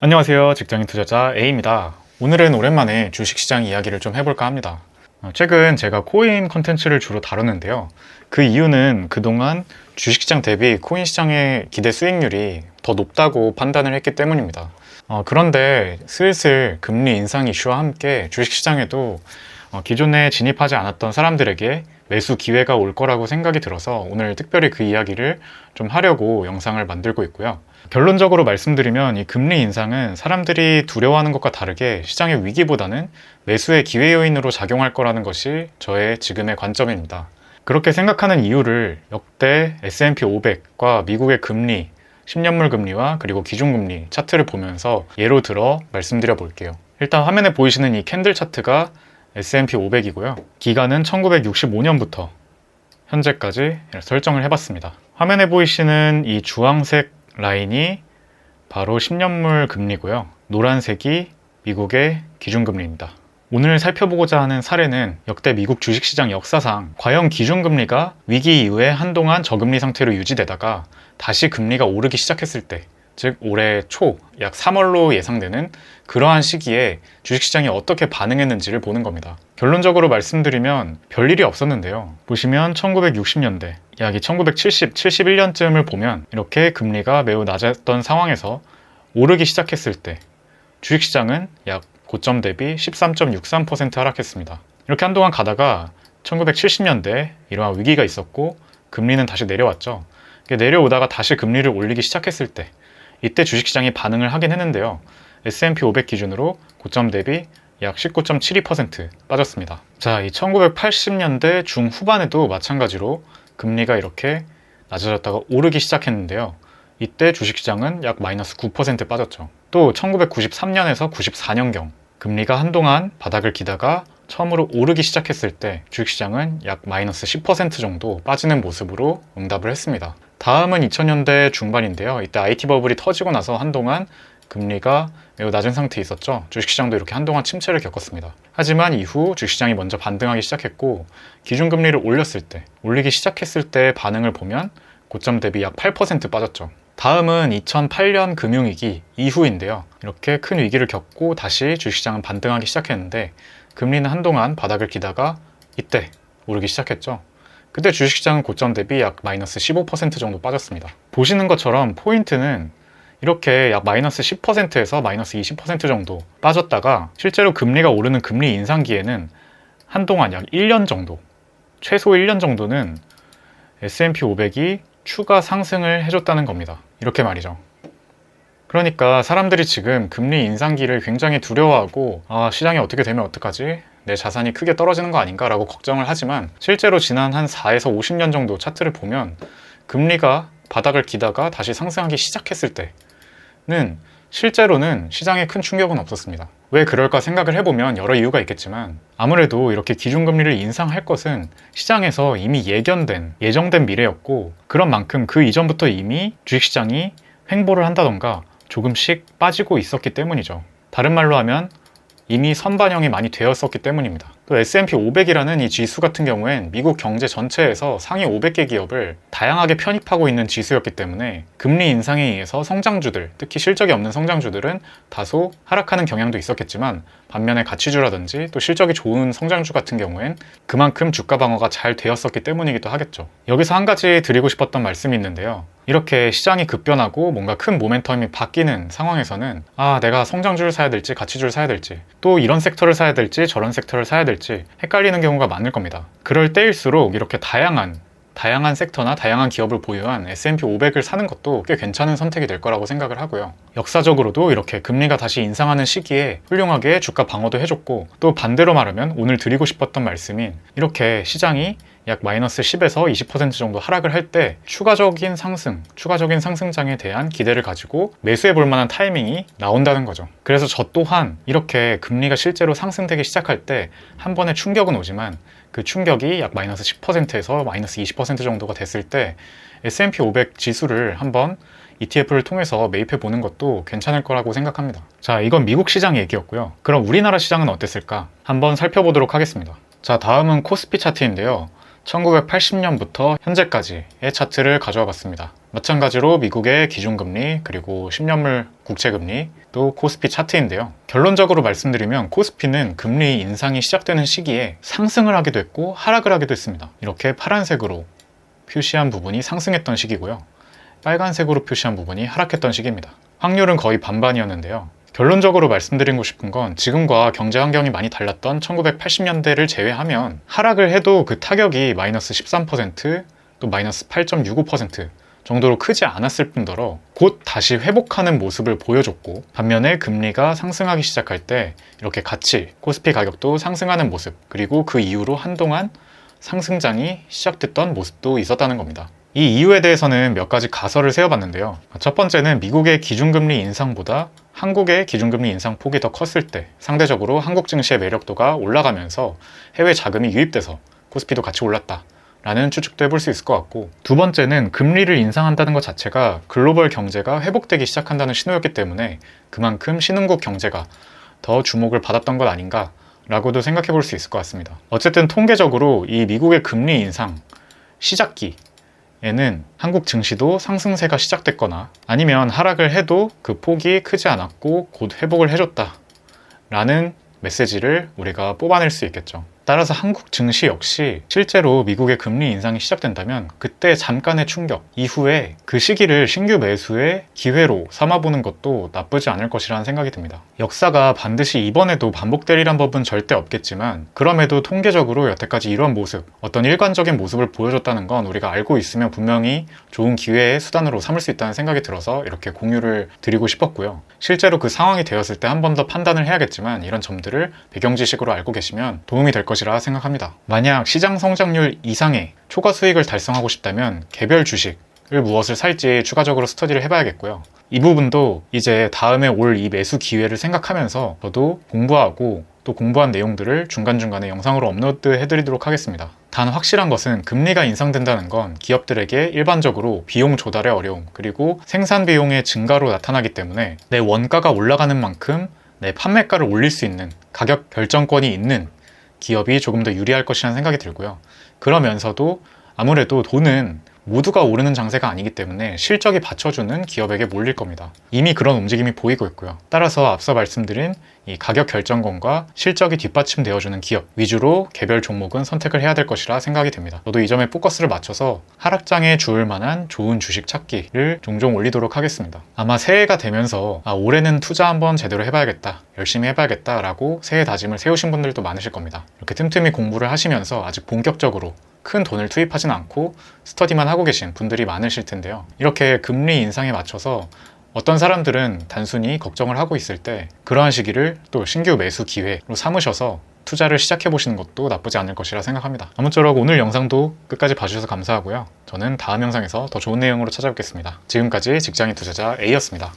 안녕하세요. 직장인 투자자 A입니다. 오늘은 오랜만에 주식시장 이야기를 좀 해볼까 합니다. 최근 제가 코인 컨텐츠를 주로 다루는데요. 그 이유는 그동안 주식시장 대비 코인 시장의 기대 수익률이 더 높다고 판단을 했기 때문입니다. 그런데 슬슬 금리 인상 이슈와 함께 주식시장에도 기존에 진입하지 않았던 사람들에게 매수 기회가 올 거라고 생각이 들어서 오늘 특별히 그 이야기를 좀 하려고 영상을 만들고 있고요. 결론적으로 말씀드리면 이 금리 인상은 사람들이 두려워하는 것과 다르게 시장의 위기보다는 매수의 기회 요인으로 작용할 거라는 것이 저의 지금의 관점입니다. 그렇게 생각하는 이유를 역대 S&P 500과 미국의 금리, 10년물 금리와 그리고 기준금리 차트를 보면서 예로 들어 말씀드려 볼게요. 일단 화면에 보이시는 이 캔들 차트가 S&P 500이고요. 기간은 1965년부터 현재까지 설정을 해봤습니다. 화면에 보이시는 이 주황색 라인이 바로 10년물 금리고요. 노란색이 미국의 기준금리입니다. 오늘 살펴보고자 하는 사례는 역대 미국 주식시장 역사상 과연 기준금리가 위기 이후에 한동안 저금리 상태로 유지되다가 다시 금리가 오르기 시작했을 때, 즉 올해 초, 약 3월로 예상되는 그러한 시기에 주식시장이 어떻게 반응했는지를 보는 겁니다. 결론적으로 말씀드리면 별일이 없었는데요. 보시면 1960년대, 약 1970, 71년쯤을 보면 이렇게 금리가 매우 낮았던 상황에서 오르기 시작했을 때 주식시장은 약 고점 대비 13.63% 하락했습니다. 이렇게 한동안 가다가 1970년대 이러한 위기가 있었고 금리는 다시 내려왔죠. 내려오다가 다시 금리를 올리기 시작했을 때 이때 주식시장이 반응을 하긴 했는데요. S&P 500 기준으로 고점 대비 약 19.72% 빠졌습니다. 자, 이 1980년대 중후반에도 마찬가지로 금리가 이렇게 낮아졌다가 오르기 시작했는데요. 이때 주식시장은 약 마이너스 9% 빠졌죠. 또 1993년에서 94년경 금리가 한동안 바닥을 기다가 처음으로 오르기 시작했을 때 주식시장은 약 마이너스 10% 정도 빠지는 모습으로 응답을 했습니다. 다음은 2000년대 중반인데요. 이때 IT 버블이 터지고 나서 한동안 금리가 매우 낮은 상태에 있었죠. 주식시장도 이렇게 한동안 침체를 겪었습니다. 하지만 이후 주식시장이 먼저 반등하기 시작했고 기준금리를 올리기 시작했을 때 반응을 보면 고점 대비 약 8% 빠졌죠. 다음은 2008년 금융위기 이후인데요. 이렇게 큰 위기를 겪고 다시 주식시장은 반등하기 시작했는데 금리는 한동안 바닥을 기다가 이때 오르기 시작했죠. 그때 주식시장은 고점 대비 약 마이너스 15% 정도 빠졌습니다. 보시는 것처럼 포인트는 이렇게 약 마이너스 10%에서 마이너스 20% 정도 빠졌다가 실제로 금리가 오르는 금리 인상기에는 한동안 약 1년 정도, 최소 1년 정도는 S&P 500이 추가 상승을 해줬다는 겁니다. 이렇게 말이죠. 그러니까 사람들이 지금 금리 인상기를 굉장히 두려워하고 시장이 어떻게 되면 어떡하지? 내 자산이 크게 떨어지는 거 아닌가? 라고 걱정을 하지만 실제로 지난 한 4에서 50년 정도 차트를 보면 금리가 바닥을 기다가 다시 상승하기 시작했을 때는 실제로는 시장에 큰 충격은 없었습니다. 왜 그럴까 생각을 해보면 여러 이유가 있겠지만 아무래도 이렇게 기준금리를 인상할 것은 시장에서 이미 예정된 미래였고 그런 만큼 그 이전부터 이미 주식시장이 횡보를 한다던가 조금씩 빠지고 있었기 때문이죠. 다른 말로 하면 이미 선반영이 많이 되었었기 때문입니다. 또 S&P 500이라는 이 지수 같은 경우엔 미국 경제 전체에서 상위 500개 기업을 다양하게 편입하고 있는 지수였기 때문에 금리 인상에 의해서 성장주들, 특히 실적이 없는 성장주들은 다소 하락하는 경향도 있었겠지만 반면에 가치주라든지 또 실적이 좋은 성장주 같은 경우엔 그만큼 주가 방어가 잘 되었었기 때문이기도 하겠죠. 여기서 한 가지 드리고 싶었던 말씀이 있는데요. 이렇게 시장이 급변하고 뭔가 큰 모멘텀이 바뀌는 상황에서는 내가 성장주를 사야 될지 가치주를 사야 될지 또 이런 섹터를 사야 될지 저런 섹터를 사야 될지 헷갈리는 경우가 많을 겁니다. 그럴 때일수록 이렇게 다양한 섹터나 다양한 기업을 보유한 S&P 500을 사는 것도 꽤 괜찮은 선택이 될 거라고 생각을 하고요. 역사적으로도 이렇게 금리가 다시 인상하는 시기에 훌륭하게 주가 방어도 해줬고 또 반대로 말하면 오늘 드리고 싶었던 말씀인 이렇게 시장이 약 마이너스 10에서 20% 정도 하락을 할 때 추가적인 상승장에 대한 기대를 가지고 매수해 볼 만한 타이밍이 나온다는 거죠. 그래서 저 또한 이렇게 금리가 실제로 상승되기 시작할 때 한 번에 충격은 오지만 그 충격이 약 마이너스 10%에서 마이너스 20% 정도가 됐을 때 S&P 500 지수를 한번 ETF를 통해서 매입해 보는 것도 괜찮을 거라고 생각합니다. 자, 이건 미국 시장 얘기였고요. 그럼 우리나라 시장은 어땠을까? 한번 살펴보도록 하겠습니다. 자, 다음은 코스피 차트인데요. 1980년부터 현재까지의 차트를 가져와 봤습니다. 마찬가지로 미국의 기준금리 그리고 10년물 국채금리 또 코스피 차트인데요. 결론적으로 말씀드리면 코스피는 금리 인상이 시작되는 시기에 상승을 하기도 했고 하락을 하기도 했습니다. 이렇게 파란색으로 표시한 부분이 상승했던 시기고요. 빨간색으로 표시한 부분이 하락했던 시기입니다. 확률은 거의 반반이었는데요. 결론적으로 말씀드리고 싶은 건 지금과 경제 환경이 많이 달랐던 1980년대를 제외하면 하락을 해도 그 타격이 마이너스 13%, 또 마이너스 8.65% 정도로 크지 않았을 뿐더러 곧 다시 회복하는 모습을 보여줬고, 반면에 금리가 상승하기 시작할 때 이렇게 같이 코스피 가격도 상승하는 모습, 그리고 그 이후로 한동안 상승장이 시작됐던 모습도 있었다는 겁니다. 이 이유에 대해서는 몇 가지 가설을 세워봤는데요. 첫 번째는 미국의 기준금리 인상보다 한국의 기준금리 인상 폭이 더 컸을 때 상대적으로 한국 증시의 매력도가 올라가면서 해외 자금이 유입돼서 코스피도 같이 올랐다 라는 추측도 해볼 수 있을 것 같고, 두 번째는 금리를 인상한다는 것 자체가 글로벌 경제가 회복되기 시작한다는 신호였기 때문에 그만큼 신흥국 경제가 더 주목을 받았던 것 아닌가 라고도 생각해 볼 수 있을 것 같습니다. 어쨌든 통계적으로 이 미국의 금리 인상 시작기에는 한국 증시도 상승세가 시작됐거나 아니면 하락을 해도 그 폭이 크지 않았고 곧 회복을 해줬다 라는 메시지를 우리가 뽑아낼 수 있겠죠. 따라서 한국 증시 역시 실제로 미국의 금리 인상이 시작된다면 그때 잠깐의 충격 이후에 그 시기를 신규 매수의 기회로 삼아보는 것도 나쁘지 않을 것이라는 생각이 듭니다. 역사가 반드시 이번에도 반복되리란 법은 절대 없겠지만 그럼에도 통계적으로 여태까지 이런 모습, 어떤 일관적인 모습을 보여줬다는 건 우리가 알고 있으면 분명히 좋은 기회의 수단으로 삼을 수 있다는 생각이 들어서 이렇게 공유를 드리고 싶었고요. 실제로 그 상황이 되었을 때 한 번 더 판단을 해야겠지만 이런 점들을 배경 지식으로 알고 계시면 도움이 될 것이라 생각합니다. 만약 시장 성장률 이상의 초과 수익을 달성하고 싶다면 개별 주식을 무엇을 살지 추가적으로 스터디를 해봐야겠고요. 이 부분도 이제 다음에 올 이 매수 기회를 생각하면서 저도 공부하고 또 공부한 내용들을 중간중간에 영상으로 업로드 해드리도록 하겠습니다. 단 확실한 것은 금리가 인상된다는 건 기업들에게 일반적으로 비용 조달의 어려움, 그리고 생산 비용의 증가로 나타나기 때문에 내 원가가 올라가는 만큼 내 판매가를 올릴 수 있는 가격 결정권이 있는 기업이 조금 더 유리할 것이라는 생각이 들고요. 그러면서도 아무래도 돈은 모두가 오르는 장세가 아니기 때문에 실적이 받쳐주는 기업에게 몰릴 겁니다. 이미 그런 움직임이 보이고 있고요. 따라서 앞서 말씀드린 이 가격 결정권과 실적이 뒷받침되어주는 기업 위주로 개별 종목은 선택을 해야 될 것이라 생각이 됩니다. 저도 이 점에 포커스를 맞춰서 하락장에 주을 만한 좋은 주식 찾기를 종종 올리도록 하겠습니다. 아마 새해가 되면서 올해는 투자 한번 제대로 해봐야겠다, 열심히 해봐야겠다 라고 새해 다짐을 세우신 분들도 많으실 겁니다. 이렇게 틈틈이 공부를 하시면서 아직 본격적으로 큰 돈을 투입하진 않고 스터디만 하고 계신 분들이 많으실 텐데요. 이렇게 금리 인상에 맞춰서 어떤 사람들은 단순히 걱정을 하고 있을 때 그러한 시기를 또 신규 매수 기회로 삼으셔서 투자를 시작해 보시는 것도 나쁘지 않을 것이라 생각합니다. 아무쪼록 오늘 영상도 끝까지 봐주셔서 감사하고요. 저는 다음 영상에서 더 좋은 내용으로 찾아뵙겠습니다. 지금까지 직장인 투자자 A였습니다.